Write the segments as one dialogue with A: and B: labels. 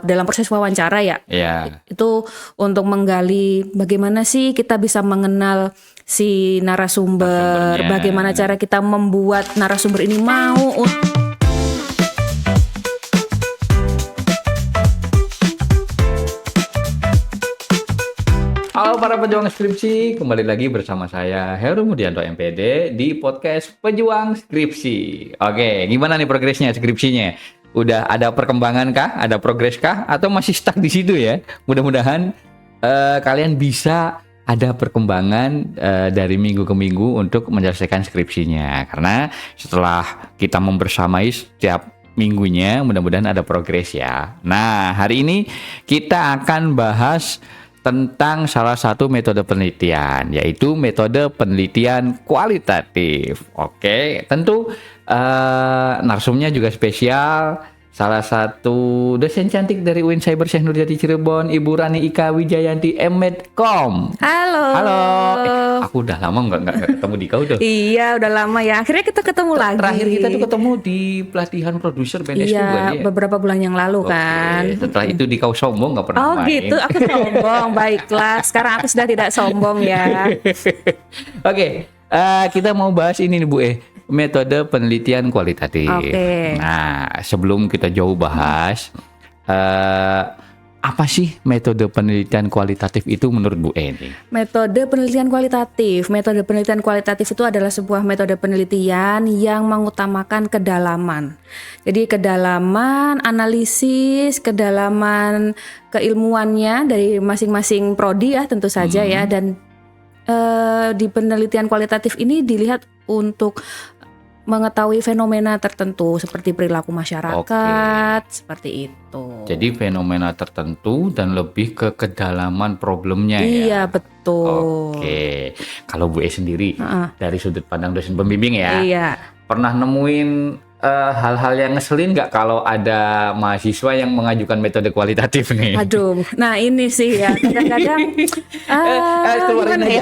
A: dalam proses wawancara ya.
B: Iya.
A: Itu untuk menggali bagaimana sih kita bisa mengenal si narasumber,
B: Narasumbernya.
A: bagaimana cara kita membuat narasumber ini mau.
B: Halo para pejuang skripsi, kembali lagi bersama saya Heru Mudianto MPD di podcast Pejuang Skripsi. Oke, gimana nih progresnya skripsinya? Udah ada perkembangan kah? Ada progres kah? Atau masih stuck di situ ya? Mudah-mudahan kalian bisa ada perkembangan dari minggu ke minggu untuk menyelesaikan skripsinya. Karena setelah kita membersamai setiap minggunya, mudah-mudahan ada progres ya. Nah, hari ini kita akan bahas tentang salah satu metode penelitian, yaitu metode penelitian kualitatif. Oke, tentu narsumnya juga spesial. Salah satu dosen cantik dari UIN Cyber Syekh Nurjati Cirebon, Ibu Rani Ika Wijayanti M.Medcom.
A: Halo.
B: Halo. Aku udah lama nggak ketemu di kau tuh.
A: Iya, udah lama ya. Akhirnya kita ketemu lagi.
B: Terakhir kita tuh ketemu di pelatihan produser BNS
A: Iya,
B: juga ya.
A: beberapa bulan yang lalu kan.
B: Setelah itu di kau sombong nggak pernah
A: Oh
B: main.
A: gitu, aku sombong. Baiklah, sekarang aku sudah tidak sombong ya.
B: Oke, kita mau bahas ini nih Bu metode penelitian kualitatif.
A: Oke.
B: Nah, sebelum kita jauh bahas, apa sih metode penelitian kualitatif itu menurut Bu nih?
A: Metode penelitian kualitatif. Metode penelitian kualitatif itu adalah sebuah metode penelitian yang mengutamakan kedalaman. Jadi kedalaman analisis, kedalaman keilmuannya dari masing-masing prodi ya tentu saja ya. Dan di penelitian kualitatif ini dilihat untuk mengetahui fenomena tertentu seperti perilaku masyarakat, seperti itu.
B: Jadi fenomena tertentu dan lebih ke kedalaman problemnya ya.
A: Iya, betul.
B: Oke, kalau Bu sendiri dari sudut pandang dosen pembimbing ya,
A: Iya.
B: pernah nemuin hal-hal yang ngeselin nggak kalau ada mahasiswa yang mengajukan metode kualitatif nih?
A: Aduh, nah ini sih ya kadang-kadang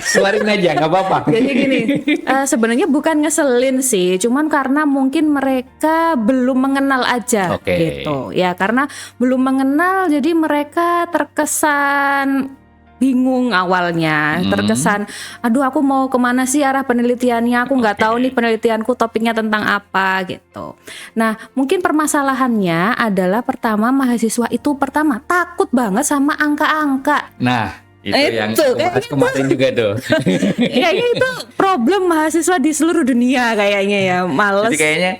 B: keluarin aja, nggak apa-apa.
A: Jadi gini, sebenarnya bukan ngeselin sih, cuman karena mungkin mereka belum mengenal aja gitu. Ya karena belum mengenal, jadi mereka terkesan bingung awalnya, terkesan, aduh aku mau kemana sih arah penelitiannya, aku nggak tahu nih penelitianku topiknya tentang apa gitu. Nah mungkin permasalahannya adalah pertama mahasiswa itu takut banget sama angka-angka.
B: Nah itu yang aku bahas kemarin juga tuh.
A: Kayaknya itu problem mahasiswa di seluruh dunia kayaknya ya, males.
B: Jadi kayaknya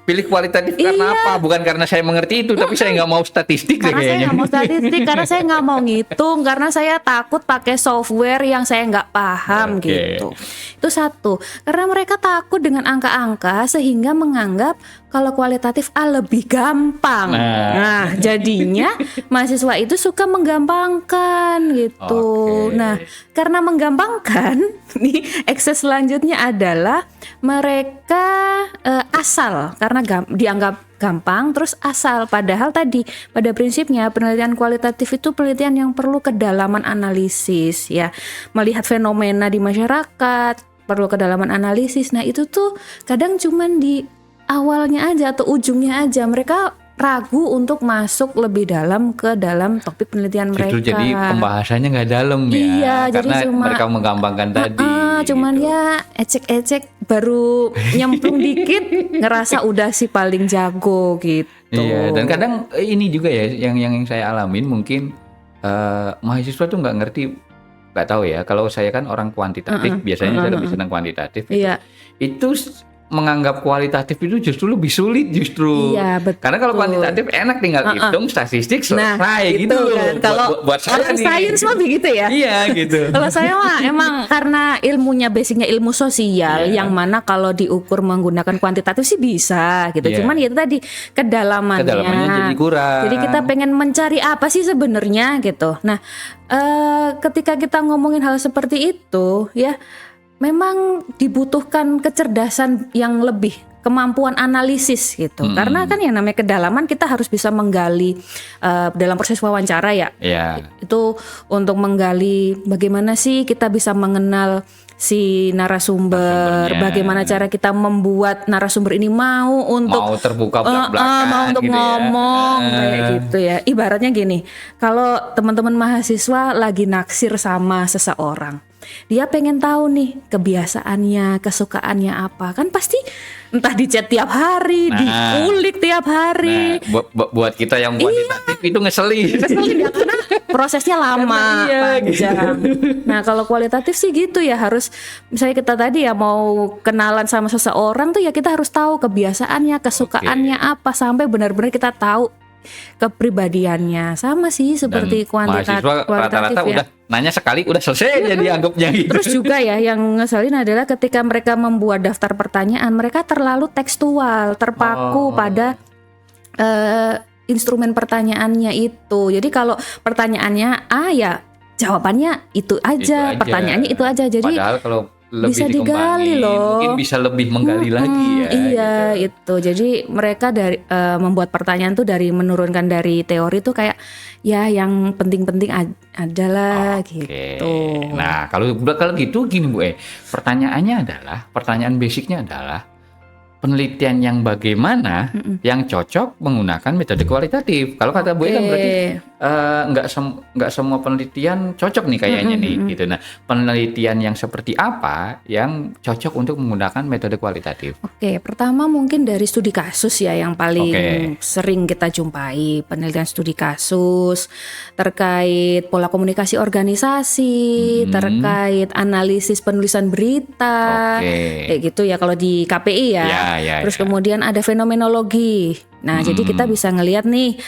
B: pilih kualitatif karena apa? Bukan karena saya mengerti itu, tapi saya nggak mau statistik deh
A: karena
B: kayaknya.
A: saya nggak mau statistik, karena saya nggak mau ngitung, karena saya takut pakai software yang saya nggak paham gitu. Itu satu. Karena mereka takut dengan angka-angka sehingga menganggap kalau kualitatif lebih gampang. Nah, jadinya mahasiswa itu suka menggampangkan gitu. Nah, karena menggampangkan, nih ekses selanjutnya adalah mereka asal karena dianggap gampang terus asal, padahal tadi pada prinsipnya penelitian kualitatif itu penelitian yang perlu kedalaman analisis ya, melihat fenomena di masyarakat, perlu kedalaman analisis. Nah itu tuh kadang cuman di awalnya aja atau ujungnya aja mereka ragu untuk masuk lebih dalam ke dalam topik penelitian mereka.
B: Justru jadi pembahasannya nggak dalam ya,
A: iya,
B: karena
A: jadi
B: mereka menggampangkan tadi.
A: Cuman
B: gitu.
A: Ya ecek-ecek baru nyemplung dikit ngerasa udah sih paling jago gitu.
B: Iya, dan kadang ini juga ya yang saya alamin mungkin mahasiswa tuh nggak ngerti, nggak tahu ya. Kalau saya kan orang kuantitatif, biasanya saya lebih senang kuantitatif.
A: Iya.
B: Itu menganggap kualitatif itu justru lebih sulit justru.
A: Iya, betul.
B: Karena kalau kuantitatif enak tinggal hitung statistik selesai gitu loh.
A: Kan. Kalau
B: buat saya
A: sains mah begitu ya.
B: Iya gitu.
A: Kalau saya mah emang karena ilmunya basicnya ilmu sosial yang mana kalau diukur menggunakan kuantitatif sih bisa gitu. Cuman itu tadi kedalamannya
B: jadi kurang.
A: Jadi kita pengen mencari apa sih sebenarnya gitu. Nah, ketika kita ngomongin hal seperti itu ya, memang dibutuhkan kecerdasan yang lebih kemampuan analisis gitu. Karena kan yang namanya kedalaman kita harus bisa menggali dalam proses wawancara ya. Itu untuk menggali bagaimana sih kita bisa mengenal si narasumber, bagaimana cara kita membuat narasumber ini mau
B: terbuka belak-belakan
A: mau untuk
B: gitu
A: ngomong kayak gitu ya. Ibaratnya gini, kalau teman-teman mahasiswa lagi naksir sama seseorang, dia pengen tahu nih kebiasaannya, kesukaannya apa, kan pasti entah di chat tiap hari, dikulik tiap hari.
B: Buat kita yang kuantitatif itu ngeselin
A: ya, karena prosesnya lama, panjang. Nah kalau kualitatif sih gitu ya, harus misalnya kita tadi ya mau kenalan sama seseorang tuh ya kita harus tahu kebiasaannya, kesukaannya apa, sampai benar-benar kita tahu kepribadiannya. Sama sih seperti kualitatif
B: rata-rata
A: ya.
B: Udah nanya sekali udah selesai jadi anggapnya gitu.
A: Terus juga ya yang ngeselin adalah ketika mereka membuat daftar pertanyaan, mereka terlalu tekstual, terpaku pada instrumen pertanyaannya itu. Jadi kalau pertanyaannya A ya jawabannya itu aja. Pertanyaannya itu aja. Jadi
B: padahal kalau lebih
A: bisa digali loh,
B: mungkin bisa lebih menggali lagi ya.
A: Iya
B: gitu.
A: itu. Jadi mereka dari membuat pertanyaan tuh dari menurunkan dari teori tuh kayak ya yang penting-penting adalah gitu.
B: Nah kalau gitu gini Bu, pertanyaan basicnya adalah penelitian yang bagaimana yang cocok menggunakan metode kualitatif. Kalau kata Bu kan berarti nggak semua penelitian cocok nih kayaknya nih gitu. Nah penelitian yang seperti apa yang cocok untuk menggunakan metode kualitatif?
A: Pertama mungkin dari studi kasus ya yang paling sering kita jumpai, penelitian studi kasus terkait pola komunikasi organisasi, terkait analisis penulisan berita, kayak gitu ya kalau di KPI ya. Terus kemudian ada fenomenologi. Nah, jadi kita bisa ngelihat nih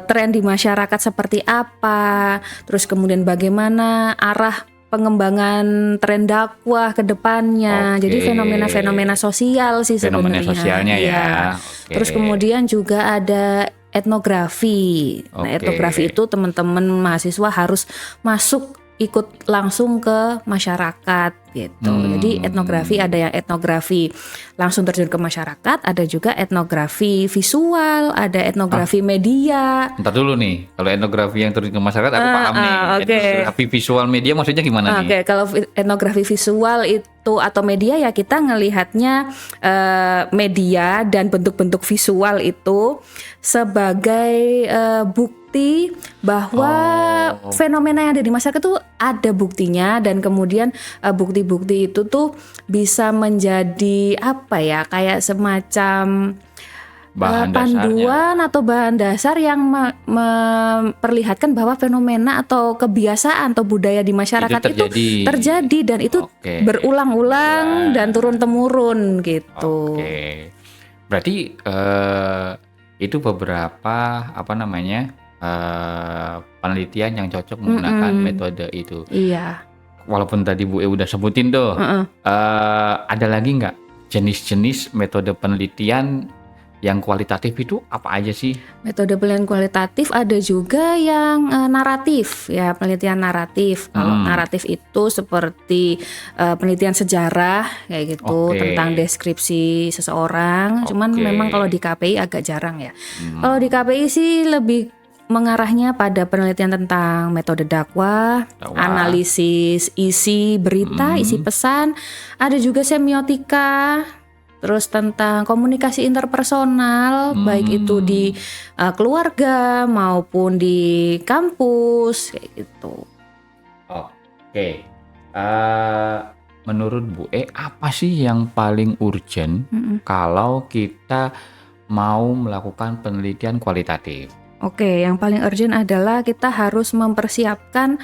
A: tren di masyarakat seperti apa. Terus kemudian bagaimana arah pengembangan tren dakwah ke depannya. Jadi fenomena-fenomena sosial sih sebenarnya.
B: Fenomena sosialnya ya.
A: Terus kemudian juga ada etnografi. Nah, etnografi itu teman-teman mahasiswa harus masuk ikut langsung ke masyarakat gitu. Jadi etnografi ada yang etnografi langsung terjun ke masyarakat, ada juga etnografi visual, ada etnografi media.
B: Ntar dulu nih, kalau etnografi yang terjun ke masyarakat aku paham nih. Etnografi visual media maksudnya gimana nih?
A: Kalau etnografi visual itu atau media ya kita ngelihatnya media dan bentuk-bentuk visual itu sebagai bukti bahwa fenomena yang ada di masyarakat itu ada buktinya, dan kemudian bukti-bukti itu tuh bisa menjadi apa ya, kayak semacam panduan atau bahan dasar yang memperlihatkan bahwa fenomena atau kebiasaan atau budaya di masyarakat itu terjadi dan itu berulang-ulang dan turun-temurun gitu.
B: Berarti itu beberapa penelitian yang cocok menggunakan metode itu.
A: Iya.
B: Walaupun tadi Bu udah sebutin tuh, ada lagi nggak jenis-jenis metode penelitian yang kualitatif itu apa aja sih?
A: Metode penelitian kualitatif ada juga yang naratif ya, penelitian naratif. Kalau naratif itu seperti penelitian sejarah kayak gitu, tentang deskripsi seseorang. Cuman memang kalau di KPI agak jarang ya. Kalau di KPI sih lebih mengarahnya pada penelitian tentang metode dakwah, analisis isi berita, isi pesan, ada juga semiotika, terus tentang komunikasi interpersonal, baik itu di keluarga maupun di kampus, kayak gitu.
B: Menurut Bu apa sih yang paling urgent kalau kita mau melakukan penelitian kualitatif?
A: Yang paling urgent adalah kita harus mempersiapkan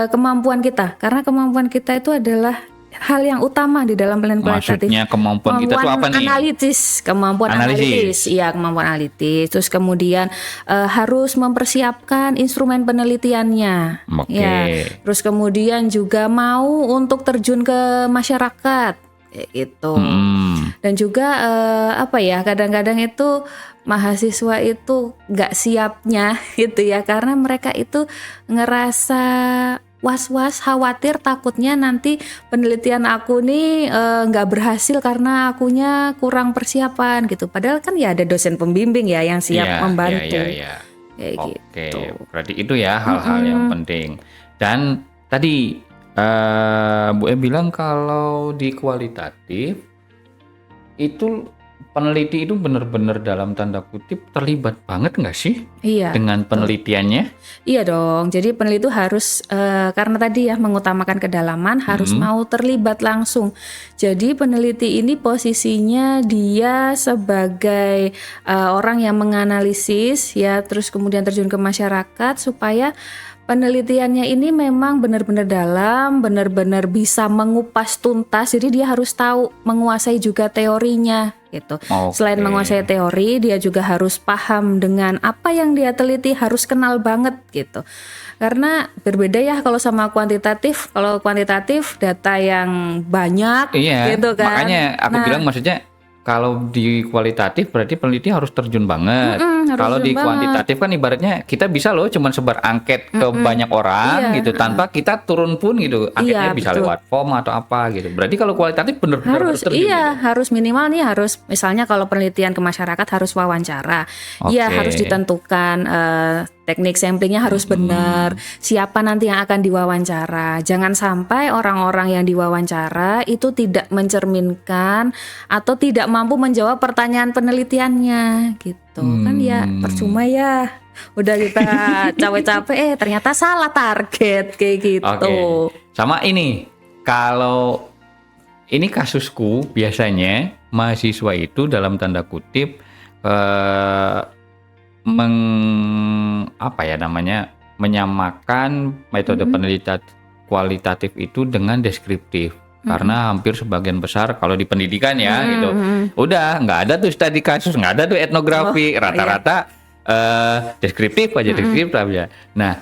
A: kemampuan kita, karena kemampuan kita itu adalah hal yang utama di dalam penelitian kualitatif.
B: Maksudnya kemampuan kita itu apa nih?
A: Kemampuan analitis. Iya, kemampuan analitis. Terus kemudian harus mempersiapkan instrumen penelitiannya. Ya. Terus kemudian juga mau untuk terjun ke masyarakat gitu. Dan juga kadang-kadang itu mahasiswa itu nggak siapnya gitu ya, karena mereka itu ngerasa was-was, khawatir, takutnya nanti penelitian aku nih nggak berhasil karena akunya kurang persiapan gitu. Padahal kan ya ada dosen pembimbing ya yang siap
B: Iya,
A: membantu.
B: iya.
A: Kayak
B: Oke,
A: gitu.
B: berarti itu ya hal-hal yang penting. Dan tadi Bu E bilang kalau di kualitatif itu peneliti itu benar-benar dalam tanda kutip terlibat banget nggak sih
A: Iya.
B: dengan penelitiannya?
A: Iya dong. Jadi peneliti itu harus karena tadi ya mengutamakan kedalaman harus mau terlibat langsung. Jadi peneliti ini posisinya dia sebagai orang yang menganalisis ya, terus kemudian terjun ke masyarakat supaya penelitiannya ini memang benar-benar dalam, benar-benar bisa mengupas tuntas. Jadi dia harus tahu, menguasai juga teorinya gitu. Selain menguasai teori, dia juga harus paham dengan apa yang dia teliti, harus kenal banget gitu. Karena berbeda ya kalau sama kuantitatif. Kalau kuantitatif data yang banyak gitu kan.
B: Makanya aku bilang maksudnya kalau di kualitatif berarti peneliti harus terjun banget. Kalau di kuantitatif kan ibaratnya kita bisa loh cuman sebar angket ke banyak orang gitu tanpa kita turun pun gitu. Angketnya bisa lewat form atau apa gitu. Berarti kalau kualitatif benar-benar harus terjun.
A: Iya, harus minimal nih harus misalnya kalau penelitian ke masyarakat harus wawancara. Iya, harus ditentukan teknik samplingnya harus benar. Siapa nanti yang akan diwawancara. Jangan sampai orang-orang yang diwawancara itu tidak mencerminkan atau tidak mampu menjawab pertanyaan penelitiannya gitu. Kan ya percuma ya. Udah kita capek-capek ternyata salah target kayak gitu.
B: Sama ini. Kalau ini kasusku biasanya mahasiswa itu dalam tanda kutip menyamakan metode penelitian kualitatif itu dengan deskriptif. Karena hampir sebagian besar kalau di pendidikan ya gitu, udah nggak ada tuh studi kasus, nggak ada tuh etnografi, rata-rata deskriptif aja. Nah,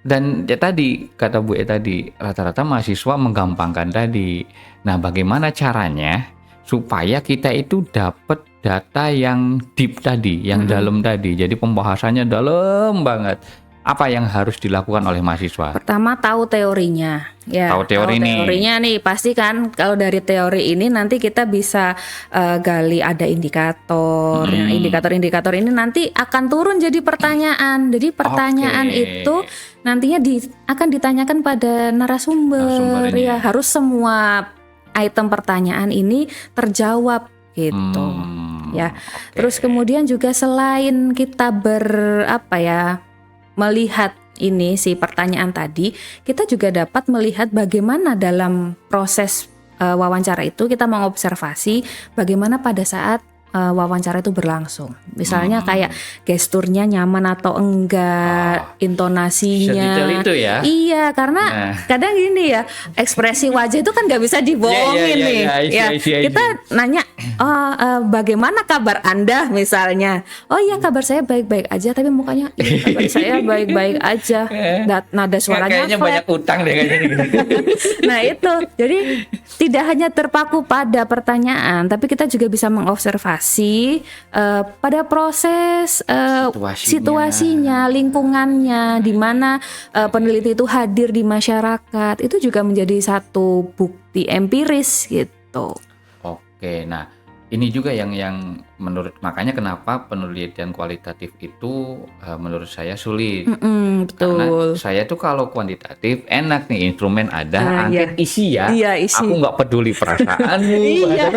B: dan ya tadi kata Bu E tadi rata-rata mahasiswa menggampangkan tadi. Nah, bagaimana caranya supaya kita itu dapat data yang deep tadi, yang dalam tadi. Jadi pembahasannya dalam banget. Apa yang harus dilakukan oleh mahasiswa?
A: Pertama tahu teorinya. Ya,
B: tahu teorinya
A: nih pasti kan kalau dari teori ini nanti kita bisa gali ada indikator. Nah, indikator-indikator ini nanti akan turun jadi pertanyaan. Jadi pertanyaan itu nantinya akan ditanyakan pada narasumber. Ya, harus semua item pertanyaan ini terjawab gitu. Ya. Terus kemudian juga selain kita melihat ini si pertanyaan tadi, kita juga dapat melihat bagaimana dalam proses wawancara itu kita mengobservasi bagaimana pada saat wawancara itu berlangsung. Misalnya kayak gesturnya nyaman atau enggak, intonasinya.
B: Sedetail itu ya?
A: Iya, karena kadang gini ya, ekspresi wajah itu kan nggak bisa dibohongin nih. Kita nanya, bagaimana kabar Anda misalnya? Oh iya kabar saya baik-baik aja, tapi mukanya kabar saya baik-baik aja. Nada suaranya
B: kayaknya banyak utang deh kayaknya.
A: Nah itu, jadi tidak hanya terpaku pada pertanyaan, tapi kita juga bisa mengobservasi pada proses situasinya, lingkungannya, di mana peneliti itu hadir di masyarakat, itu juga menjadi satu bukti empiris gitu.
B: Oke, nah ini juga yang makanya kenapa penelitian kualitatif itu menurut saya sulit.
A: Betul.
B: Karena saya tuh kalau kuantitatif enak nih, instrumen ada, angket isi ya.
A: Iya, isi.
B: Aku nggak peduli perasaanmu,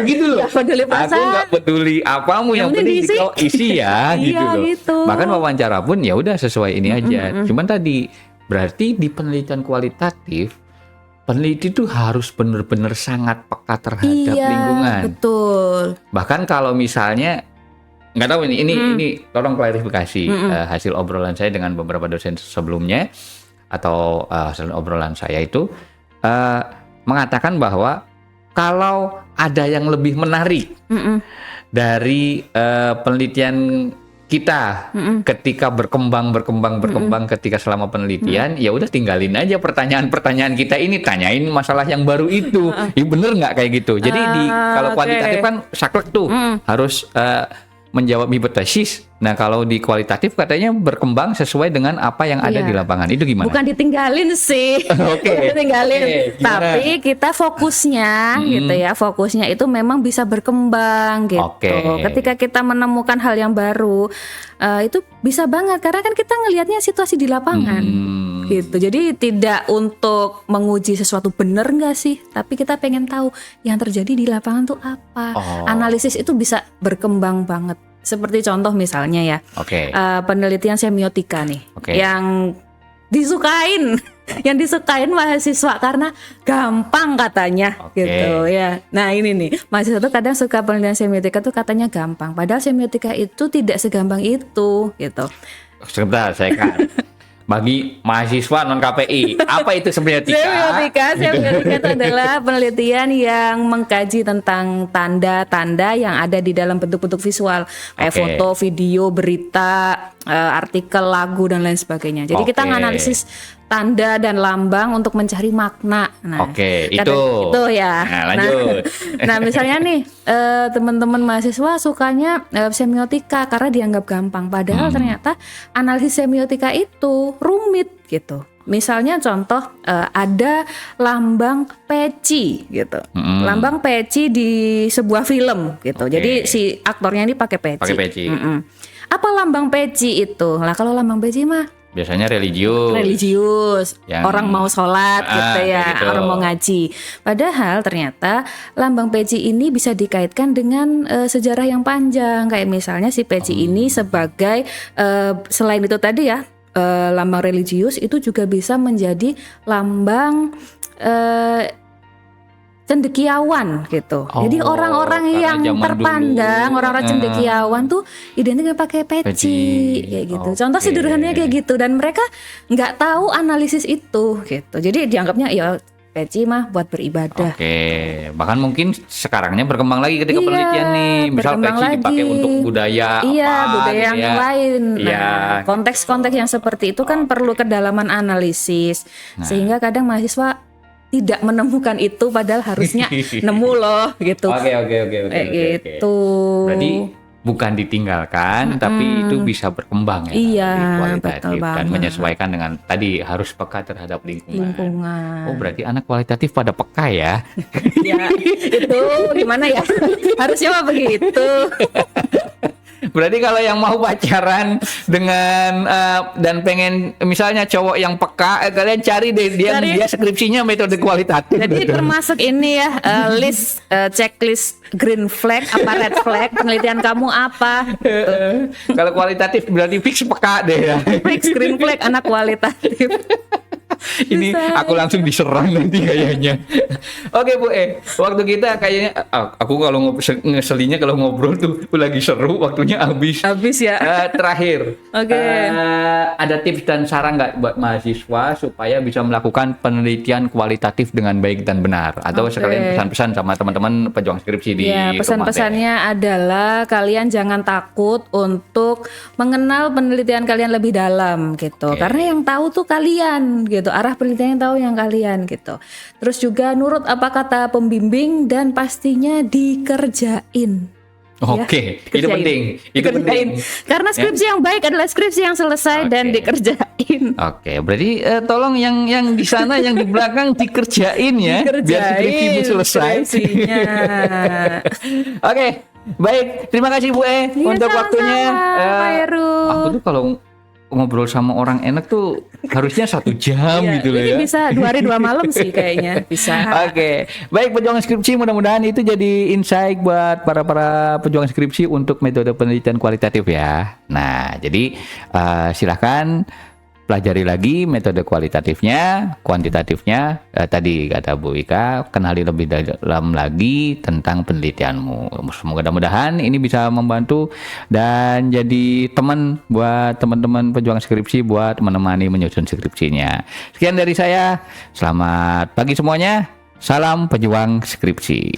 B: gitu loh.
A: Peduli perasaan.
B: Aku nggak peduli apamu, yang penting kau isi ya, gitu loh.
A: Gitu.
B: Bahkan wawancara pun ya udah sesuai ini aja. Cuman tadi berarti di penelitian kualitatif peneliti itu harus benar-benar sangat peka terhadap lingkungan.
A: Betul.
B: Bahkan kalau misalnya nggak tahu ini tolong klarifikasi hasil obrolan saya dengan beberapa dosen sebelumnya atau hasil obrolan saya itu mengatakan bahwa kalau ada yang lebih menarik dari penelitian kita ketika berkembang ketika selama penelitian, ya udah tinggalin aja pertanyaan-pertanyaan kita ini, tanyain masalah yang baru itu. Ya bener nggak kayak gitu. Jadi kalau kuantitatif kan saklek tuh harus menjawab hipotesis. Nah, kalau di kualitatif katanya berkembang sesuai dengan apa yang ada
A: Iya.
B: di lapangan. Itu gimana?
A: Bukan ditinggalin sih.
B: Oke.
A: Bukan ditinggalin.
B: Oke, gimana?
A: Tapi kita fokusnya gitu ya. Fokusnya itu memang bisa berkembang gitu.
B: Oke.
A: Ketika kita menemukan hal yang baru, itu bisa banget karena kan kita ngelihatnya situasi di lapangan. Gitu. Jadi tidak untuk menguji sesuatu benar nggak sih, tapi kita pengen tahu yang terjadi di lapangan tuh apa. Analisis itu bisa berkembang banget. Seperti contoh misalnya ya,
B: Oke.
A: penelitian semiotika nih,
B: Oke.
A: yang disukain, yang disukain mahasiswa karena gampang katanya,
B: Oke.
A: gitu ya. Nah ini nih, mahasiswa tuh kadang suka penelitian semiotika tuh katanya gampang, padahal semiotika itu tidak segampang itu, gitu.
B: Sebentar, saya kan. Bagi mahasiswa non KPI, apa itu semiotika?
A: Semiotika itu adalah penelitian yang mengkaji tentang tanda-tanda yang ada di dalam bentuk-bentuk visual, kayak
B: Oke.
A: foto, video, berita, artikel, lagu dan lain sebagainya. Jadi kita
B: Oke.
A: menganalisis tanda dan lambang untuk mencari makna. Nah,
B: Oke,
A: kadang-
B: itu
A: ya.
B: Nah, lanjut.
A: Nah, misalnya nih teman-teman mahasiswa sukanya semiotika karena dianggap gampang, padahal ternyata analisis semiotika itu rumit gitu. Misalnya contoh ada lambang peci gitu, lambang peci di sebuah film gitu.
B: Oke.
A: Jadi si aktornya ini pakai peci.
B: Pakai peci.
A: Apa lambang peci itu? Nah kalau lambang peci mah
B: Biasanya religius.
A: religius,
B: Yang-
A: orang mau sholat gitu ya,
B: kayak gitu.
A: orang mau ngaji. Padahal ternyata lambang peci ini bisa dikaitkan dengan sejarah yang panjang. Kayak misalnya si peci ini sebagai selain itu tadi ya lambang religius, itu juga bisa menjadi lambang cendekiawan gitu. Jadi
B: Oh,
A: orang-orang
B: karena
A: yang
B: zaman
A: terpandang,
B: dulu.
A: orang-orang cendekiawan tuh identik pakai peci
B: Peci.
A: kayak gitu.
B: Oke.
A: Contoh sederhananya kayak gitu, dan mereka nggak tahu analisis itu gitu. Jadi dianggapnya ya peci mah buat beribadah.
B: Oke, bahkan mungkin sekarangnya berkembang lagi ketika
A: Iya,
B: penelitian nih, misal
A: berkembang
B: peci dipakai
A: lagi.
B: untuk budaya
A: Iya,
B: apa,
A: budaya
B: gitu
A: yang
B: ya.
A: lain. Nah,
B: Iya.
A: konteks-konteks yang seperti itu kan perlu kedalaman analisis.
B: Nah.
A: Sehingga kadang mahasiswa tidak menemukan itu padahal harusnya nemu loh gitu.
B: Oke.
A: Kayak gitu.
B: Berarti bukan ditinggalkan, tapi itu bisa berkembang ya.
A: Iya,
B: lebih kualitatif
A: betul
B: dan
A: banget.
B: menyesuaikan dengan tadi harus peka terhadap lingkungan.
A: Lingkungan.
B: Oh, berarti anak kualitatif pada peka ya.
A: Ya, itu gimana ya? Harusnya mah begitu.
B: Berarti kalau yang mau pacaran dengan dan pengen misalnya cowok yang peka, kalian cari deh dia skripsinya metode kualitatif.
A: Jadi termasuk ini ya list checklist green flag apa red flag, penelitian kamu apa?
B: Kalau kualitatif berarti fix peka deh ya.
A: Fix green flag anak kualitatif.
B: Ini
A: Bisa.
B: aku langsung diserang nanti kayaknya. Oke Bu, waktu kita kayaknya aku kalau ngeselinya kalau ngobrol tuh lagi seru, waktunya habis.
A: Habis ya.
B: Terakhir,
A: Oke.
B: ada tips dan saran nggak buat mahasiswa supaya bisa melakukan penelitian kualitatif dengan baik dan benar? Atau
A: Oke.
B: sekalian pesan-pesan sama teman-teman pejuang skripsi di
A: Ya,
B: rumah
A: pesan-pesannya adalah kalian jangan takut untuk mengenal penelitian kalian lebih dalam gitu.
B: Oke.
A: Karena yang tahu tuh kalian gitu. Arah penelitiannya tahu yang kalian gitu. Terus juga nurut apa kata pembimbing dan pastinya dikerjain.
B: Oke, itu
A: Kerjain.
B: penting. Itu
A: Dikerjain.
B: penting.
A: Karena skripsi yang baik adalah skripsi yang selesai dan
B: Oke.
A: dikerjain.
B: Oke, berarti tolong yang di sana yang di belakang dikerjain ya, biar skripsimu selesai.
A: skripsinya.
B: Oke, baik. Terima kasih Bu
A: Iya,
B: untuk
A: sama-sama,
B: waktunya.
A: Pak Heru.
B: Aku tuh kalau ngobrol sama orang enak tuh harusnya 1 jam
A: Iya,
B: gitu loh
A: ini
B: ya.
A: bisa 2 hari 2 malam sih kayaknya bisa.
B: Oke, baik pejuang skripsi, mudah-mudahan itu jadi insight buat para pejuang skripsi untuk metode penelitian kualitatif ya. Nah, jadi silahkan pelajari lagi metode kualitatifnya, kuantitatifnya. Tadi kata Bu Ika, kenali lebih dalam lagi tentang penelitianmu. Mudah-mudahan ini bisa membantu dan jadi teman buat teman-teman pejuang skripsi buat menemani menyusun skripsinya. Sekian dari saya, selamat pagi semuanya. Salam pejuang skripsi.